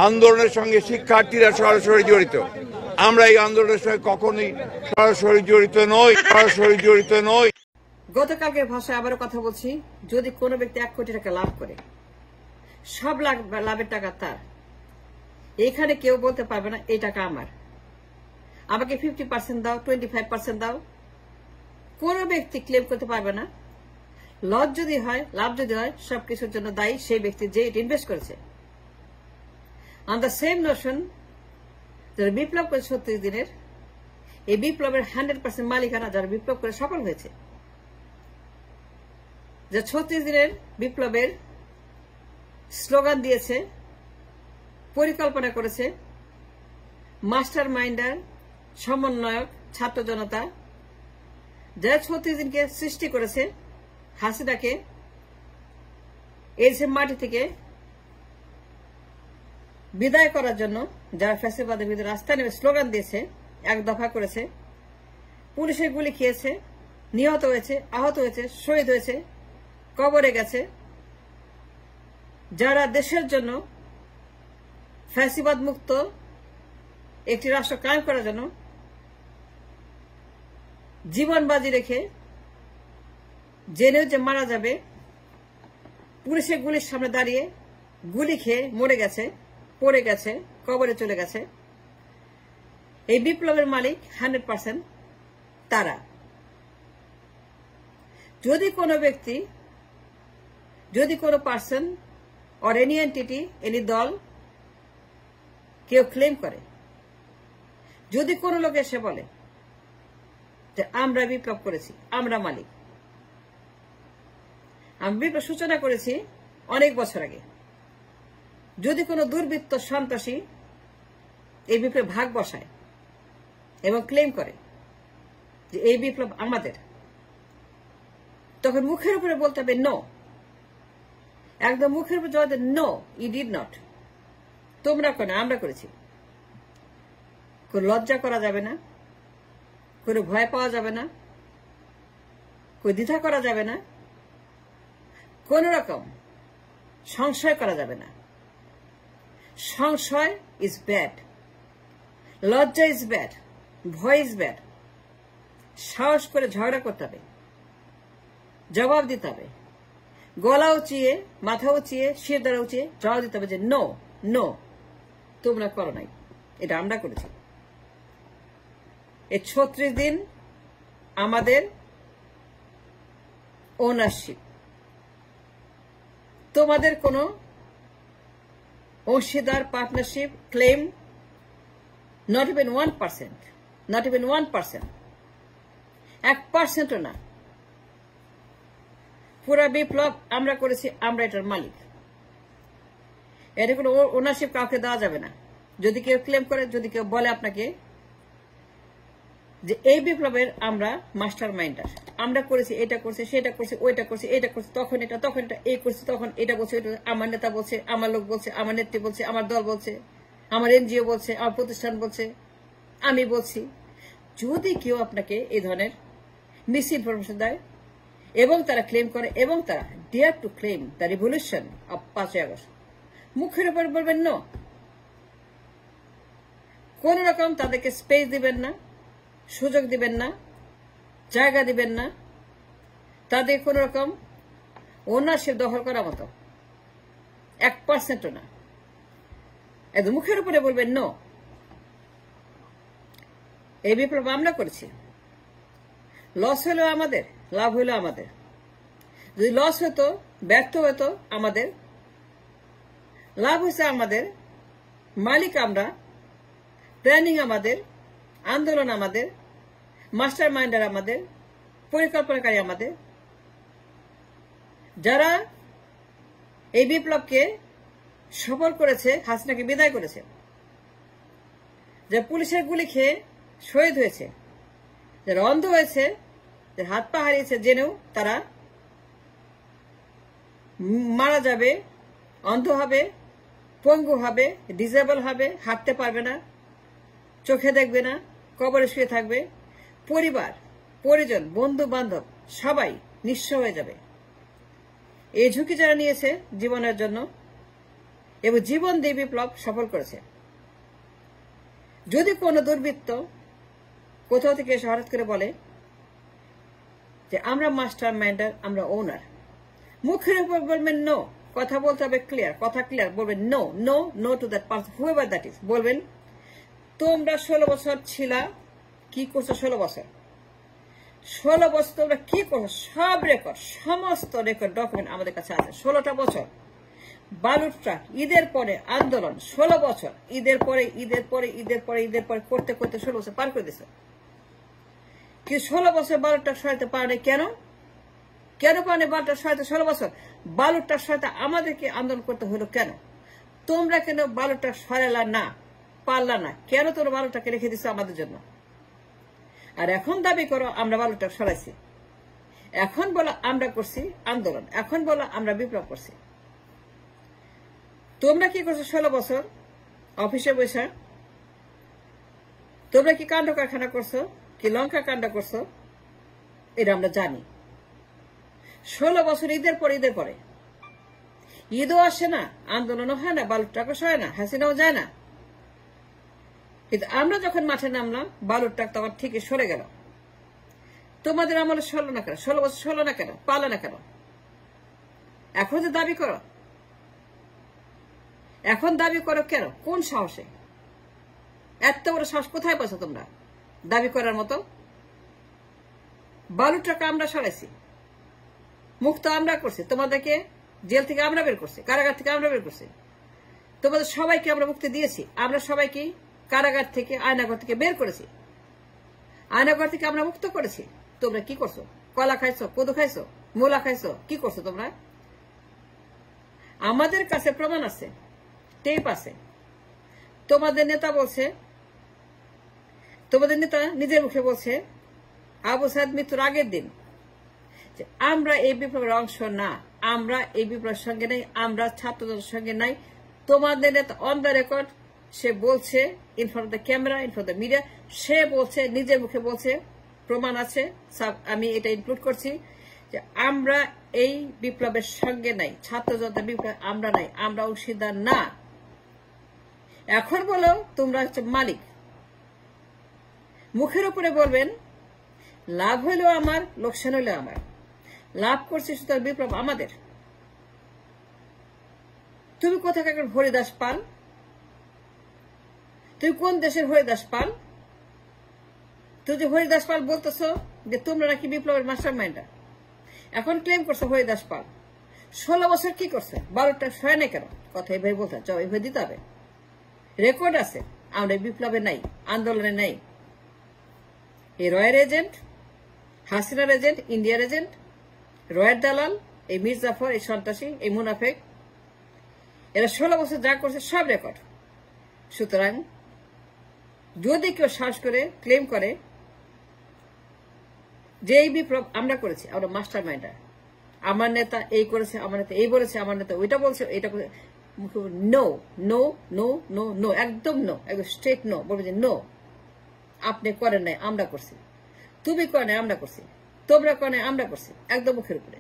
আন্দোলনের সঙ্গে শিক্ষার্থীরা সরাসরি জড়িত। আমরা এই আন্দোলনের সঙ্গে কখনোই সরাসরি জড়িত নই। গতকালকের ভাষায় আবারও কথা বলছি, যদি কোনো ব্যক্তি 1 কোটি টাকা লাভ করে, সব লাভের টাকা তার। এখানে কেউ বলতে পারবে না এই টাকা আমার, আমাকে 50% দাও, 25% দাও। কোন ব্যক্তি ক্লেম করতে পারবে না। লস যদি হয়, লাভ যদি হয়, সবকিছুর জন্য দায়ী সেই ব্যক্তি যে ইনভেস্ট করেছে। অন দ্য সেম নোশন, যারা বিপ্লব করে 36 দিনের, এই বিপ্লবের 100% মালিকানা যারা বিপ্লব করে সফল হয়েছে, যে 36 দিনের বিপ্লবের স্লোগান দিয়েছে, পরিকল্পনা করেছে, মাস্টার মাইন্ডার, সমন্বয়ক, ছাত্র জনতা, যারা 36 দিনকে সৃষ্টি করেছে, হাসিনাকে এই মাটি থেকে বিদায় করার জন্য, যারা ফ্যাসিবাদের বিরুদ্ধে রাস্তায় নেমে স্লোগান দিয়েছে, 1 দফা করেছে, পুলিশের গুলি খেয়েছে, নিহত হয়েছে, আহত হয়েছে, শহীদ হয়েছে, কবরে গেছে, যারা দেশের জন্য ফ্যাসিবাদ মুক্ত একটি রাষ্ট্র কায়েম করার জন্য জীবন বাজি রেখে জেনেও যে মারা যাবে, পুলিশের গুলির সামনে দাঁড়িয়ে গুলি খেয়ে মরে গেছে, পড়ে গেছে, কবরে চলে গেছে, এই বিপ্লবের মালিক 100% তারা। যদি কোনো ব্যক্তি, যদি কোনো person or any entity, any দল কেউ ক্লেম করে, যদি কোনো লোক এসে বলে যে আমরা বিপ্লব করেছি, আমরা মালিক, আমি বিপ্লব সূচনা করেছি অনেক বছর আগে, যদি কোনো দুর্বৃত্ত সন্ত্রাসী এই বিপ্লব ভাগ বসায় এবং ক্লেম করে যে এই বিপ্লব আমাদের, তখন মুখের উপরে বলতে হবে নো, একদম মুখের উপরে জবাব দেন নো, ইউ ডিড নট, তোমরা কেন, আমরা করেছি। কোনো লজ্জা করা যাবে না, কোনো ভয় পাওয়া যাবে না, কোনো দ্বিধা করা যাবে না, কোন রকম সংশয় করা যাবে না। সংশয় ইজ ব্যাড, লজ্জা ইজ ব্যাড, ভয় ইজ ব্যাড। সাহস করে ঝগড়া করতে হবে, জবাব দিতে হবে, গলা উঁচিয়ে, মাথা উঁচিয়ে, শির দ্বারা উঁচিয়ে জবাব দিতে হবে যে নো, নো, তোমরা করো নাই, এটা আমরা করেছি। এই 36 দিন আমাদের ওনারশিপ, তোমাদের কোনো অংশীদার, partnership, claim, not even 1%, not even 1%, 1%ও না। পুরা বিপ্লব আমরা করেছি, আমরা এটার মালিক। এটা কোনো ওনারশিপ কাউকে দেওয়া যাবে না। যদি কেউ ক্লেম করে, যদি কেউ বলে আপনাকে যে এই বিপ্লবের আমরা মাস্টার মাইন্ডার, আমরা করেছি, এটা করছি, সেটা করছি, ওইটা করছি, এটা করছি, তখন এটা, তখন এটা, এই করছি, তখন এটা বলছে, ওইটা, আমার নেতা বলছে, আমার লোক বলছে, আমার নেত্রী বলছে, আমার দল বলছে, আমার এনজিও বলছে, আমার প্রতিষ্ঠান বলছে, আমি বলছি। যদি কেউ আপনাকে এই ধরনের মিস ইনফরমেশন দেয় এবং তারা ক্লেম করে এবং তারা dare to claim the revolution of 5ই আগস্ট, মুখের উপর বলবেন নো, কোন রকম তাদেরকে স্পেস দিবেন না, সুযোগ দিবেন না, জায়গা দিবেন না, তাদের কোন রকম ওনারশিপ দখল করার মতো 1%ও না। একদম মুখের উপরে বলবেন নো, এই বিপ্লব আমরা করেছি। লস হলো আমাদের, লাভ হলো আমাদের। যদি লস হতো, ব্যর্থ হতো আমাদের, লাভ হয়েছে আমাদের, মালিক আমরা, প্ল্যানিং আমাদের, আন্দোলন আমাদের, মাস্টার মাইন্ডার আমাদের, পরিকল্পনাকারী আমাদের, যারা এই বিপ্লবকে সফল করেছে, হাসিনাকে বিদায় করেছে, যে পুলিশের গুলি খেয়ে শহীদ হয়েছে, যারা অন্ধ হয়েছে, যারা হাত পা হারিয়েছে জেনেও তারা মারা যাবে, অন্ধ হবে, পঙ্গু হবে, ডিসেবল হবে, হাঁটতে পারবে না, চোখে দেখবে না, কবরে শুয়ে থাকবে, পরিবার, পরিজন, বন্ধু বান্ধব সবাই নিঃস্ব হয়ে যাবে। এই ঝুঁকি যারা নিয়েছে জীবনের জন্য, এবং জীবন দিয়ে বিপ্লব সফল করেছে। যদি কোন দুর্বৃত্ত কোথাও থেকে এসে হঠাৎ করে বলে যে আমরা মাস্টার মাইন্ডার, আমরা ওনার, মুখের উপর বলবেন নো, কথা বলতে হবে ক্লিয়ার, কথা ক্লিয়ার বলবেন no no no to that person, whoever that is. বলবেন তোমরা 16 বছর ছিলা, কি করছো 16 বছর, 16 বছর তোমরা কি করছো, সব রেকর্ড, সমস্ত রেকর্ড ডকুমেন্ট আমাদের কাছে আছে। 16টা বছর বালুর ট্রাক, ঈদের পরে আন্দোলন, 16 বছর, ঈদের পরে ঈদের পরে ঈদের পরে ঈদের পরে করতে করতে 16 বছর পার করে দিছে। কি 16 বছর বালুর ট্রাক সরাতে পারে? কেন কেন পারে বালুর ট্রাক সরাতে 16 বছর? বালুর ট্রাক সরাতে আমাদেরকে আন্দোলন করতে হলো কেন? তোমরা কেন বালুর ট্রাক সরালা না, পারলা না? কেন তোমরা বালুর ট্রাককে রেখে দিচ্ছ আমাদের জন্য? আর এখন দাবি করো আমরা বালুর ট্রাক সরাইছি, এখন বলো আমরা করছি আন্দোলন, এখন বলো আমরা বিপ্লব করছি। তোমরা কি করছো 16 বছর অফিসে বসে? তোমরা কি কাণ্ড কারখানা করছো, কি লঙ্কা কাণ্ড করছো? এটা আমরা জানি। 16 বছর ঈদের পরে ঈদের পরে, ঈদও আসে না, আন্দোলনও হয় না, বালুর ট্রাকও সয় না, হাসিনাও যায় না। কিন্তু আমরা যখন মাঠে নামলাম বালুর ট্রাক তখন ঠিকই সরে গেল। তোমাদের আমলে সরল না কেন? 16 বছর সরল না কেন, পারলে না কেন? এখন যে দাবি করো, এখন দাবি করো কেন? কোন সাহসে? এত বড় সাহস কোথায় পাচ্ছ তোমরা দাবি করার মতো? বালুর ট্রাক আমরা সরাইছি, মুক্ত আমরা করছি, তোমাদেরকে জেল থেকে আমরা বের করছি, কারাগার থেকে আমরা বের করছি, তোমাদের সবাইকে আমরা মুক্তি দিয়েছি। আমরা সবাইকে কারাগার থেকে, আয়নাঘর থেকে বের করেছি, আয়নাঘর থেকে আমরা মুক্ত করেছি। তোমরা কি করছো? কলা খাইছো, কদু খাইছো, মূলা খাইছো, কি করছো তোমরা? আমাদের কাছে প্রমাণ আছে, টেপ আছে। তোমাদের নেতা বলছে, তোমাদের নেতা নিজের মুখে বলছে আবু সাইদ মৃত্যুর আগের দিন যে আমরা এই বিপ্লবের অংশ না, আমরা এই বিপ্লবের সঙ্গে নাই, আমরা ছাত্রদের সঙ্গে নাই। তোমাদের নেতা অন দ্য রেকর্ড সে বলছে, in front of the camera, in front of the media, সে বলছে, নিজের মুখে বলছে, প্রমাণ আছে, আমি এটা ইনক্লুড করছি যে আমরা এই বিপ্লবের সঙ্গে নাই, ছাত্র জনতা বিপ্লব আমরা নাই, আমরা অংশীদার না। এখন বলো তোমরা হচ্ছে মালিক, মুখের উপরে বলবেন লাভ হইলেও আমার, লোকসান হইলেও আমার, লাভ করছি সুতরাং বিপ্লব আমাদের। তুমি কোথাকার হরিদাস পাল? তুমি কোন দেশের হরিদাস পাল? তুই যে হরিদাস পাল বলতেছো যে তোমরা নাকি বিপ্লবের মাস্টার মাইন্ডার, এখন ক্লেম করছো হরিদাস পাল। 16 বছর কি করছে? 12টা সয় নাই কেন? কথা এইভাবে বলতে চাও, এইভাবে দিতে হবে। রেকর্ড আছে, আমরা বিপ্লবে নাই, আন্দোলনে নাই। এই রয়ের এজেন্ট, হাসিনার এজেন্ট, ইন্ডিয়ার এজেন্ট, রয়ের দালাল, এই মীর জাফর, এই সন্ত্রাসী, এই মুনাফেক, এরা 16 বছর যা করছে সব রেকর্ড। সুতরাং যদি কেউ সাহস করে ক্লেম করে যে এই বিপ্লব আমরা করেছি, আমরা মাস্টার মাইন্ডার, আমার নেতা এই করেছে, আমার নেতা এই বলেছে, আমার নেতা ওইটা বলছে, এটা no no no no no, একদম নো, একদম স্ট্রেট নো। বলবে যে নো, আপনি করেন নাই, আমরা করছি। তুমি করেন নাই, আমরা করছি। তোমরা করেন নাই, আমরা করছি। একদম মুখের উপরে।